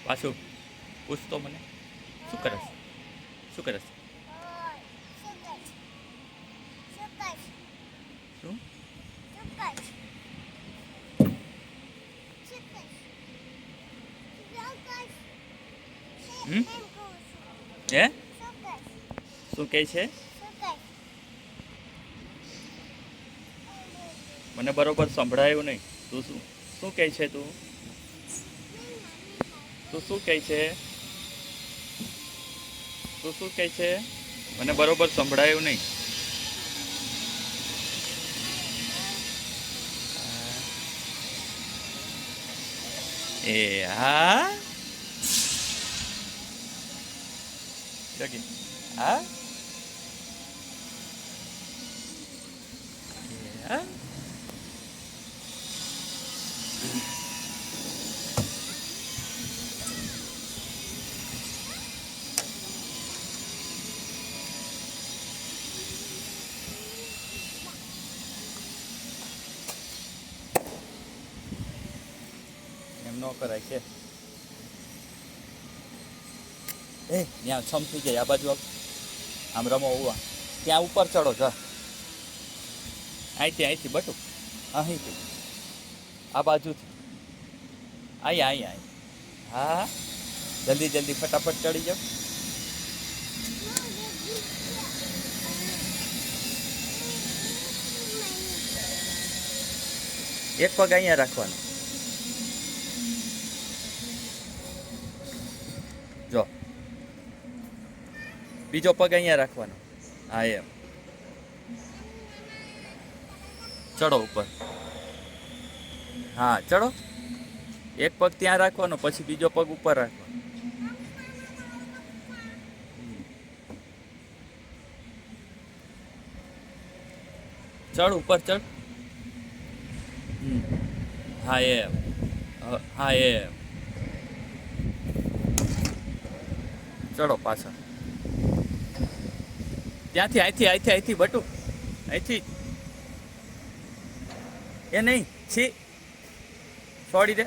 પાછું પૂછતો મને શું કરે છે? શું કરે છે? શું? હમ હે શું કહે છે? મને બરોબર સંભળાયું નહીં. તું શું શું કહે છે? તું શું કહે છે? તું શું કહે છે? મને બરોબર સંભળાયું નહીં. એ હા જગી હા એ હા એમ ન કરાય છે. ત્યાં છમ થઈ જાય. આ બાજુ આમ રમો ઉવા ત્યાં ઉપર ચડો જા. અહીંથી બટું અહીંથી આ બાજુથી અહીંયા હા જલ્દી ફટાફટ ચડી જાઓ. એક પગ અહીંયા રાખવાનો. જો બીજો પગ અહીંયા રાખવાનો. હા એમ ચડો ઉપર. હા ચડો. એક પગ ત્યાં રાખવાનો પછી બીજો પગ ઉપર રાખવાનો. ચડ ઉપર ચડ. હા એમ હા એમ ચડો પાછળ. ત્યાંથી અહીંથી બટું અહીંથી એ નહીં છી છોડી દે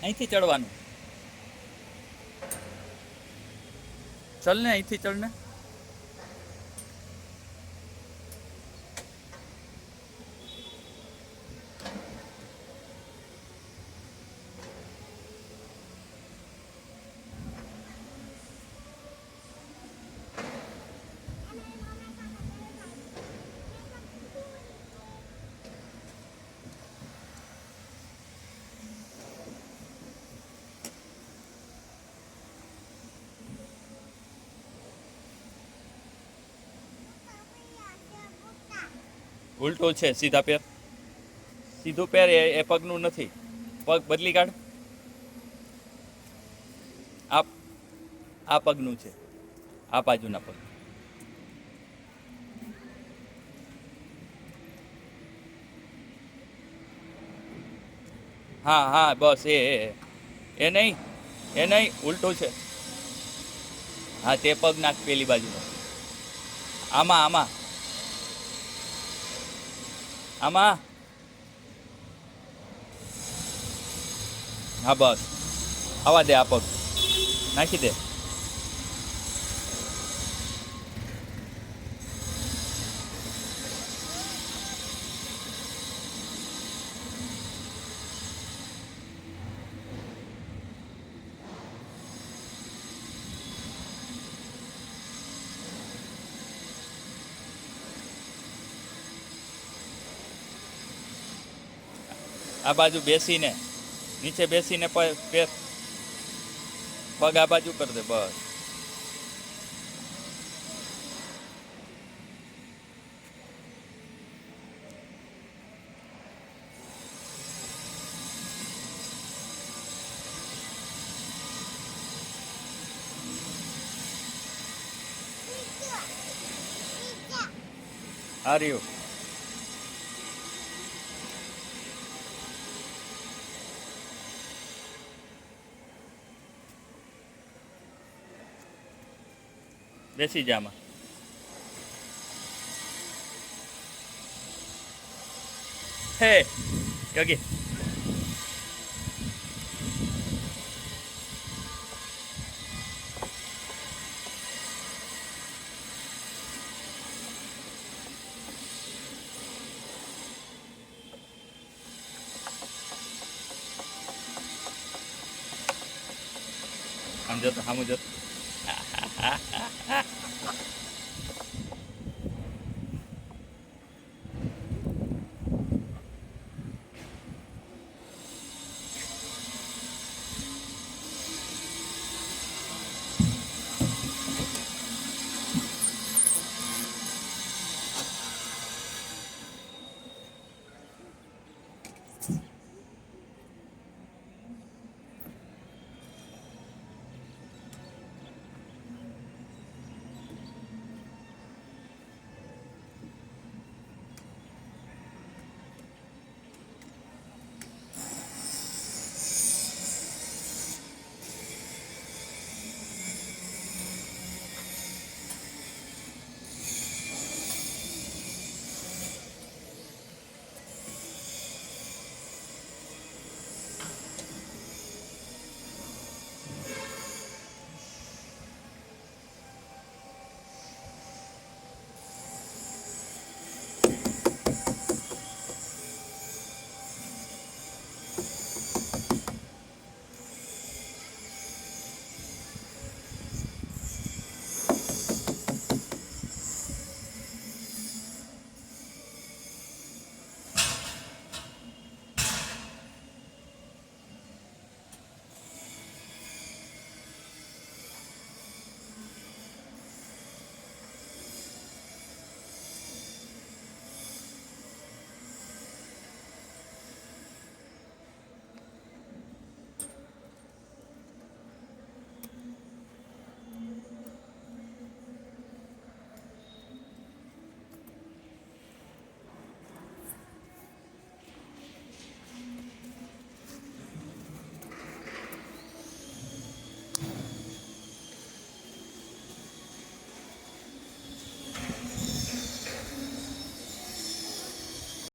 અહીંથી ચડવાનું. ચલ ને અહીંથી ચડ ને. ઉલટું છે. સીધા પેર સીધું પેર એ પગનું નથી. પગ બદલી કાઢ. આ પગનું છે. આ બાજુના પગ. હા બસ એ નહીં ઉલટું છે. હા તે પગ નાખ પેલી બાજુનો. આમાં હા બસ આવા દે. આ પગ નાખી દે. આ બાજુ બેસીને નીચે બેસીને પગ આ બાજુ કરી દે. બસ આ રહ્યું. બેસી જા આમાં. હે ગગી આમ જો તો સામું જો તો.